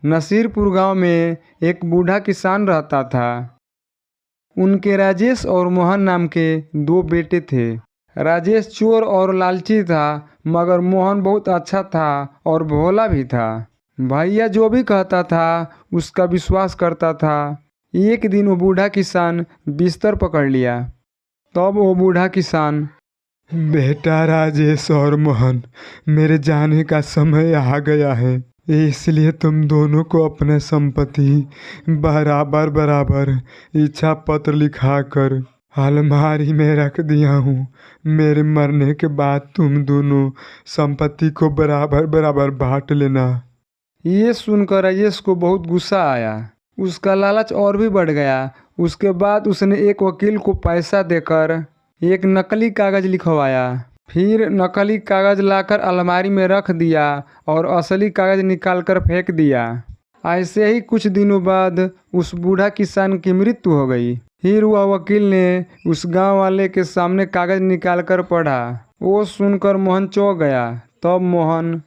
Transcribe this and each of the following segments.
नसीरपुर गांव में एक बूढ़ा किसान रहता था। उनके राजेश और मोहन नाम के दो बेटे थे। राजेश चोर और लालची था, मगर मोहन बहुत अच्छा था और भोला भी था। भैया जो भी कहता था उसका विश्वास करता था। एक दिन वो बूढ़ा किसान बिस्तर पकड़ लिया। तब वो बूढ़ा किसान, बेटा राजेश और मोहन, मेरे जाने का समय आ गया है, इसलिए तुम दोनों को अपने संपत्ति बराबर बराबर इच्छा पत्र लिखाकर अलमारी में रख दिया हूँ। मेरे मरने के बाद तुम दोनों संपत्ति को बराबर बराबर बांट लेना। ये सुनकर राजेश को बहुत गुस्सा आया। उसका लालच और भी बढ़ गया। उसके बाद उसने एक वकील को पैसा देकर एक नकली कागज लिखवाया। फिर नकली कागज लाकर अलमारी में रख दिया और असली कागज निकालकर फेंक दिया। ऐसे ही कुछ दिनों बाद उस बूढ़ा किसान की मृत्यु हो गई। फिर वह वकील ने उस गांव वाले के सामने कागज निकालकर पढ़ा। वो सुनकर मोहन चौंक गया। तब मोहन,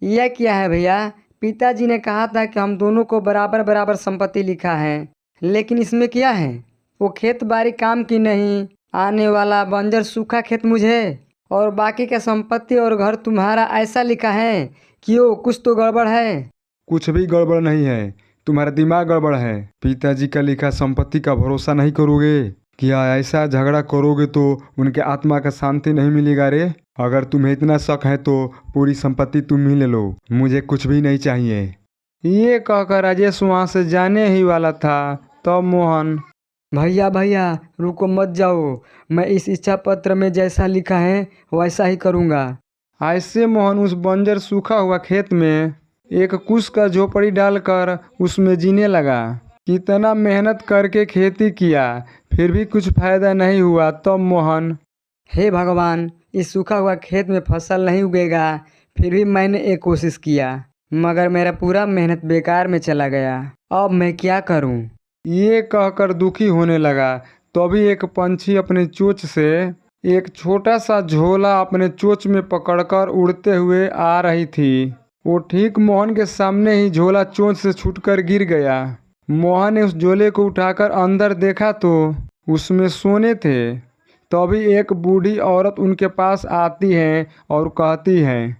यह क्या है भैया? पिताजी ने कहा था कि हम दोनों को बराबर बराबर संपत्ति लिखा है, लेकिन इसमें क्या है? वो खेत बाड़ी काम की नहीं, आने वाला बंजर सूखा खेत मुझे और बाकी का संपत्ति और घर तुम्हारा, ऐसा लिखा है। क्यों, कुछ तो गड़बड़ है? कुछ भी गड़बड़ नहीं है, तुम्हारा दिमाग गड़बड़ है। पिताजी का लिखा संपत्ति का भरोसा नहीं करोगे? क्या ऐसा झगड़ा करोगे तो उनके आत्मा का शांति नहीं मिलेगा रे? अगर तुम्हें इतना शक है तो पूरी संपत्ति तुम ही ले लो, मुझे कुछ भी नहीं चाहिए। ये कहकर राजेश वहाँ से जाने ही वाला था। तब मोहन, भैया भैया रुको मत जाओ, मैं इस इच्छा पत्र में जैसा लिखा है वैसा ही करूँगा। ऐसे मोहन उस बंजर सूखा हुआ खेत में एक कुश का झोपड़ी डालकर उसमें जीने लगा। कितना मेहनत करके खेती किया, फिर भी कुछ फायदा नहीं हुआ। तब मोहन, हे भगवान, इस सूखा हुआ खेत में फसल नहीं उगेगा। फिर भी मैंने एक कोशिश किया, मगर मेरा पूरा मेहनत बेकार में चला गया। अब मैं क्या करूं? ये कहकर दुखी होने लगा। तभी एक पंछी अपने चोंच से एक छोटा सा झोला अपने चोंच में पकड़कर उड़ते हुए आ रही थी। वो ठीक मोहन के सामने ही झोला चोंच से छूटकर गिर गया। मोहन ने उस झोले को उठाकर अंदर देखा तो उसमें सोने थे। तभी एक बूढ़ी औरत उनके पास आती है और कहती है,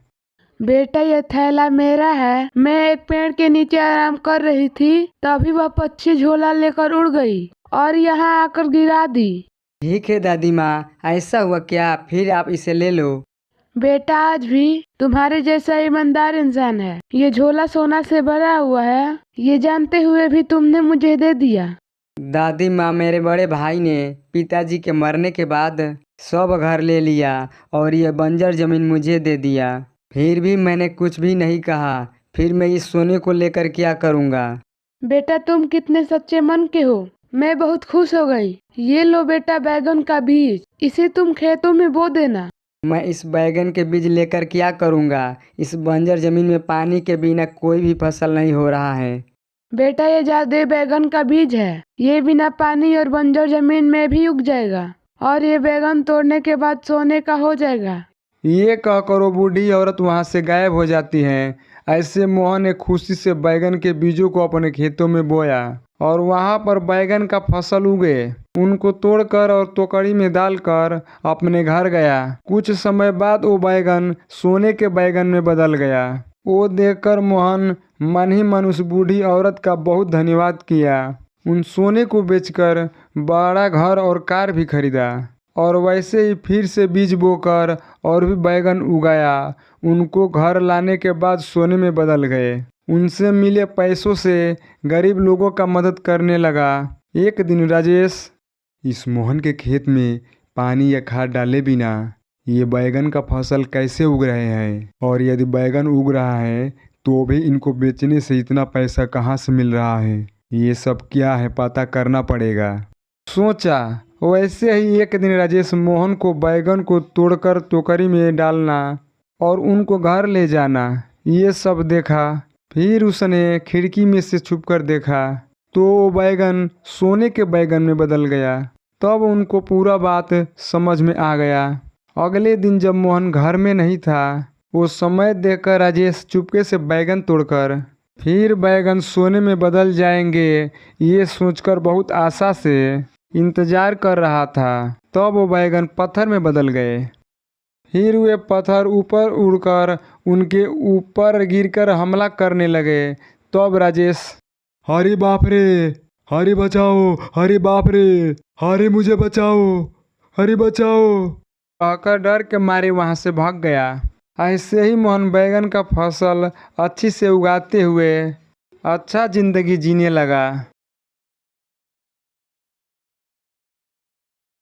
बेटा ये थैला मेरा है। मैं एक पेड़ के नीचे आराम कर रही थी, तभी वह पक्षी झोला लेकर उड़ गई और यहाँ आकर गिरा दी। ठीक है दादी माँ, ऐसा हुआ क्या? फिर आप इसे ले लो। बेटा आज भी तुम्हारे जैसा ईमानदार इंसान है। ये झोला सोना से भरा हुआ है, ये जानते हुए भी तुमने मुझे दे दिया। दादी माँ, मेरे बड़े भाई ने पिताजी के मरने के बाद सब घर ले लिया और ये बंजर जमीन मुझे दे दिया। फिर भी मैंने कुछ भी नहीं कहा। फिर मैं इस सोने को लेकर क्या करूँगा? बेटा तुम कितने सच्चे मन के हो, मैं बहुत खुश हो गई। ये लो बेटा बैगन का बीज, इसे तुम खेतों में बो देना। मैं इस बैगन के बीज लेकर क्या करूँगा? इस बंजर जमीन में पानी के बिना कोई भी फसल नहीं हो रहा है। बेटा ये जादुई बैगन का बीज है, ये बिना पानी और बंजर जमीन में भी उग जाएगा और ये बैगन तोड़ने के बाद सोने का हो जाएगा। ये कहकर वो बूढ़ी औरत वहाँ से गायब हो जाती है। ऐसे मोहन ने खुशी से बैगन के बीजों को अपने खेतों में बोया और वहाँ पर बैगन का फसल उगे। उनको तोड़कर और टोकरी में डालकर अपने घर गया। कुछ समय बाद वो बैगन सोने के बैगन में बदल गया। वो देखकर मोहन मन ही मन उस बूढ़ी औरत का बहुत धन्यवाद किया। उन सोने को बेचकर बड़ा घर और कार भी खरीदा और वैसे ही फिर से बीज बोकर और भी बैगन उगाया। उनको घर लाने के बाद सोने में बदल गए। उनसे मिले पैसों से गरीब लोगों का मदद करने लगा। एक दिन राजेश, इस मोहन के खेत में पानी या खाद डाले बिना ये बैगन का फसल कैसे उग रहे हैं, और यदि बैगन उग रहा है तो भी इनको बेचने से इतना पैसा कहाँ से मिल रहा है? ये सब क्या है, पता करना पड़ेगा, सोचा। वैसे ही एक दिन राजेश मोहन को बैगन को तोड़कर टोकरी में डालना और उनको घर ले जाना ये सब देखा। फिर उसने खिड़की में से छुपकर देखा तो वो बैगन सोने के बैगन में बदल गया। तब उनको पूरा बात समझ में आ गया। अगले दिन जब मोहन घर में नहीं था, वो समय देखकर राजेश चुपके से बैगन तोड़कर फिर बैगन सोने में बदल जाएंगे, ये सोचकर बहुत आशा से इंतजार कर रहा था। तब वो बैगन पत्थर में बदल गए। फिर वे पत्थर ऊपर उड़कर उनके ऊपर गिरकर हमला करने लगे। तब राजेश, हरी बाप रे, हरी बचाओ, हरी बाप रे, हरी मुझे बचाओ, हरी बचाओ कहकर डर के मारे वहां से भाग गया। ऐसे ही मोहन बैगन का फसल अच्छी से उगाते हुए अच्छा जिंदगी जीने लगा।